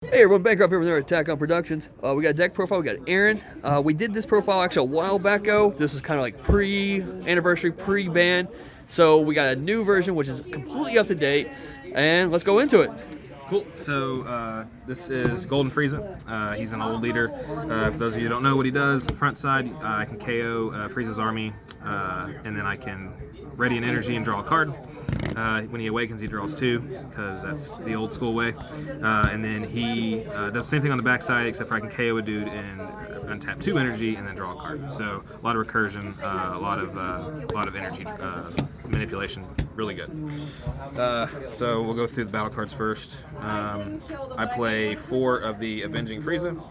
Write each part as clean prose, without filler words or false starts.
Hey everyone, Bankrupt here with another Attack on Productions. We got a deck profile, we got Aaron. We did this profile actually a while back ago. This was kind of like pre-anniversary, pre-ban. So we got a new version which is completely up to date. And let's go into it. Cool. So this is Golden Frieza. He's an old leader. For those of you who don't know what he does, front side, I can KO Frieza's army, and then I can ready an energy and draw a card. When he awakens, he draws 2, because that's the old school way. And then he does the same thing on the backside, except for I can KO a dude and untap 2 energy and then draw a card. So a lot of recursion, a lot of energy manipulation. Really good. So we'll go through the battle cards first. I play 4 of the Avenging Frieza.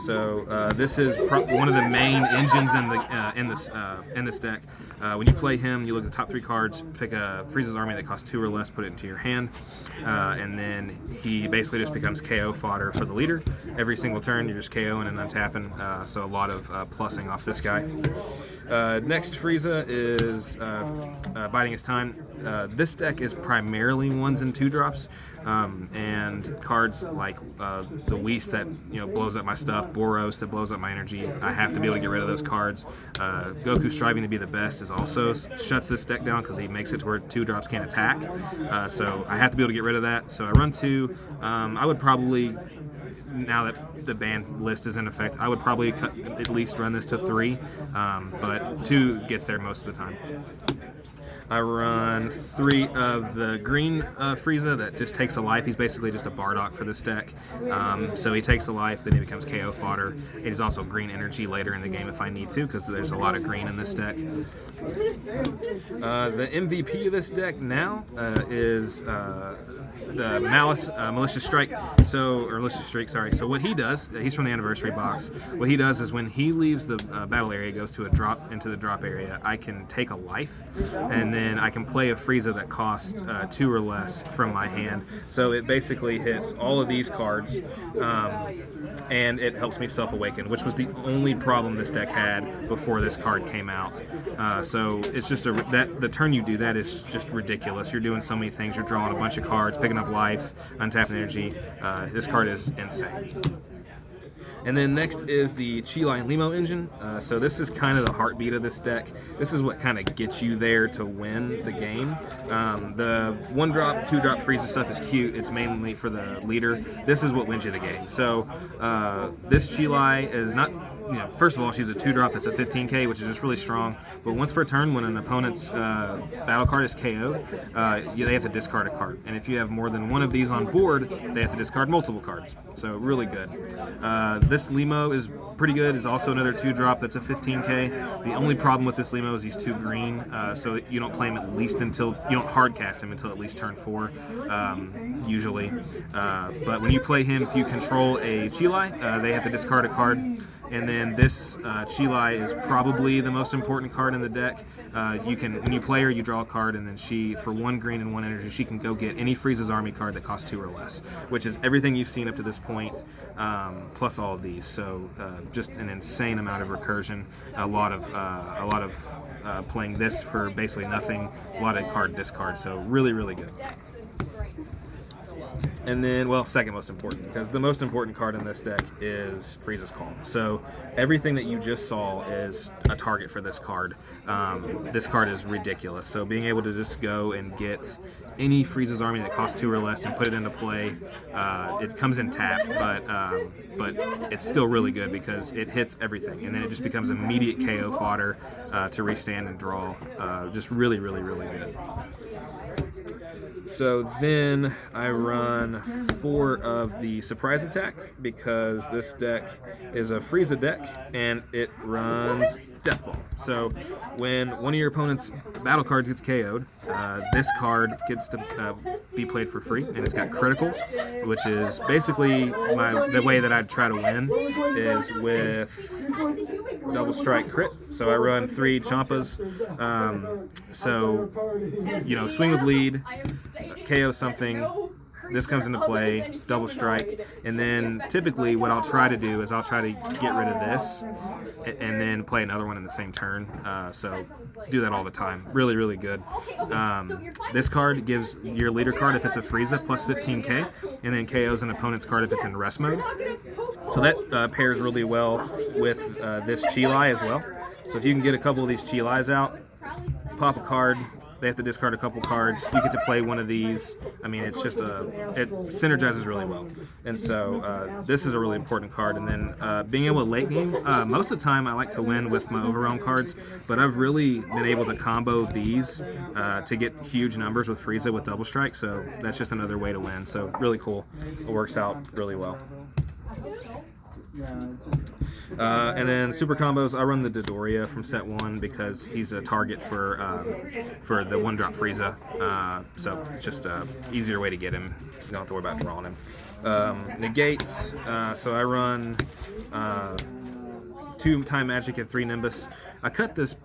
So this is one of the main engines in this deck. When you play him, you look at the top 3 cards, pick a Frieza's army that costs 2 or less, put it into your hand, and then he basically just becomes KO fodder for the leader. Every single turn, you're just KOing and untapping, so a lot of plussing off this guy. Next, Frieza is biding his time. This deck is primarily 1s and 2 drops, and cards like the Whis that blows up my stuff, Boros that blows up my energy. I have to be able to get rid of those cards. Goku striving to be the best is also shuts this deck down because he makes it to where 2 drops can't attack. So I have to be able to get rid of that. So I run 2. I would probably, now that the ban list is in effect, I would probably at least run this to 3, but 2 gets there most of the time. I run 3 of the green Frieza that just takes a life. He's basically just a Bardock for this deck. So he takes a life, then he becomes KO fodder. He's also green energy later in the game if I need to, because there's a lot of green in this deck. The MVP of this deck now is the Malicious Streak. So what he does, he's from the Anniversary box. What he does is when he leaves the battle area, goes to into the drop area, I can take a life, and then I can play a Frieza that costs 2 or less from my hand. So it basically hits all of these cards, and it helps me self-awaken, which was the only problem this deck had before this card came out. So it's just the turn you do that is just ridiculous. You're doing so many things. You're drawing a bunch of cards, picking up life, untapping energy. This card is insane. And then next is the Chi-Lai and Limo engine. So this is kind of the heartbeat of this deck. This is what kind of gets you there to win the game. The 1-drop, 2-drop Frieza stuff is cute. It's mainly for the leader. This is what wins you the game. So this Chi-Lai is not... first of all, she's a 2-drop that's a 15k, which is just really strong. But once per turn, when an opponent's battle card is KO'd, they have to discard a card. And if you have more than 1 of these on board, they have to discard multiple cards. So really good. This Limo is pretty good. It's also another 2-drop that's a 15k. The only problem with this Limo is he's 2 green, so you don't play him at least until, you don't hard cast him until at least turn 4, usually. But when you play him, if you control a Chi-Lai, they have to discard a card. And then this Chi-Lai is probably the most important card in the deck. When you play her, you draw a card, and then she, for 1 green and 1 energy, she can go get any Frieza's army card that costs 2 or less, which is everything you've seen up to this point, plus all of these. So just an insane amount of recursion, a lot of playing this for basically nothing, a lot of card discard. So really, really good. And then, well, second most important, because the most important card in this deck is Frieza's Calm. So everything that you just saw is a target for this card. This card is ridiculous. So being able to just go and get any Frieza's army that costs 2 or less and put it into play, it comes in tapped, but it's still really good because it hits everything, and then it just becomes immediate KO fodder to restand and draw. Just really, really, really good. So then I run 4 of the Surprise Attack because this deck is a Frieza deck and it runs Death Ball. So when one of your opponent's battle cards gets KO'd, this card gets to be played for free, and it's got critical, which is basically the way that I'd try to win is with double strike crit. So I run 3 Champas. So swing with lead, KO something, this comes into play, double strike, and then typically what I'll try to do is I'll try to get rid of this and then play another one in the same turn. So do that all the time. Really, really good. This card gives your leader card if it's a Frieza plus 15k, and then KOs an opponent's card if it's in rest mode. So that pairs really well with this Chilai as well. So if you can get a couple of these Chilais out, pop a card, they have to discard a couple cards, you get to play one of these. I mean, it's just it synergizes really well. And so this is a really important card. And then being able to late game, most of the time I like to win with my overwhelm cards, but I've really been able to combo these to get huge numbers with Frieza with double strike, so that's just another way to win. So really cool. It works out really well. And then super combos, I run the Dodoria from set 1 because he's a target for the 1-drop Frieza. So it's just a easier way to get him. You don't have to worry about drawing him. Negates, so I run 2 Time Magic and 3 Nimbus. I cut this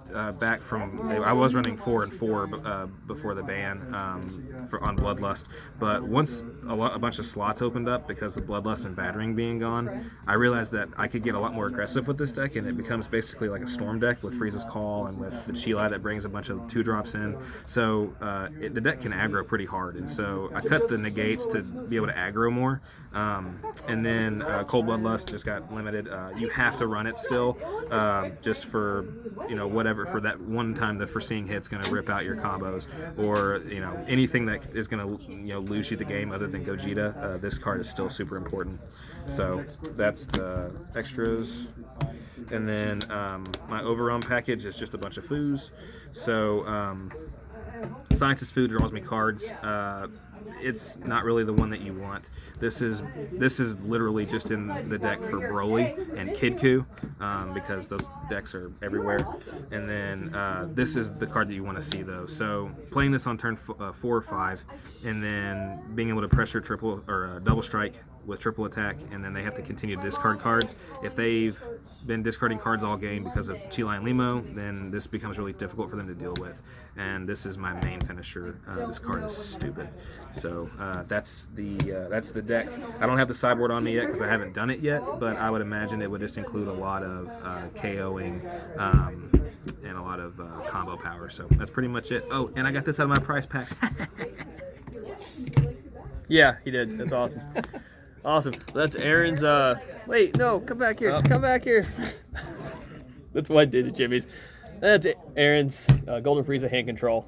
back from, I was running 4 and 4 before the ban on Bloodlust, but once a bunch of slots opened up because of Bloodlust and Battering being gone, I realized that I could get a lot more aggressive with this deck, and it becomes basically like a Storm deck with Frieza's Call and with the Chilai that brings a bunch of 2-drops in. So the deck can aggro pretty hard, and so I cut the negates to be able to aggro more. And then Cold Bloodlust just got limited. You have to run it still, just for whatever, for that one time the foreseeing hit's going to rip out your combos, or anything that is going to lose you the game other than Gogeta. This card is still super important. So that's the extras. And then my overrun package is just a bunch of foos. So Scientist Food draws me cards. It's not really the one that you want. This is literally just in the deck for Broly and Kid because those decks are everywhere. And then this is the card that you want to see though. So playing this on turn 4 or 5, and then being able to pressure triple or double strike with triple attack, and then they have to continue to discard cards. If they've been discarding cards all game because of Chilai and Limo, then this becomes really difficult for them to deal with. And this is my main finisher. This card is stupid. So that's the deck. I don't have the sideboard on me yet because I haven't done it yet, but I would imagine it would just include a lot of KOing and a lot of combo power. So that's pretty much it. Oh, and I got this out of my prize packs. Yeah, he did. That's awesome. Awesome. That's Aaron's, wait, no, come back here. Come back here. That's what I did at Jimmy's. That's Aaron's Golden Frieza hand control.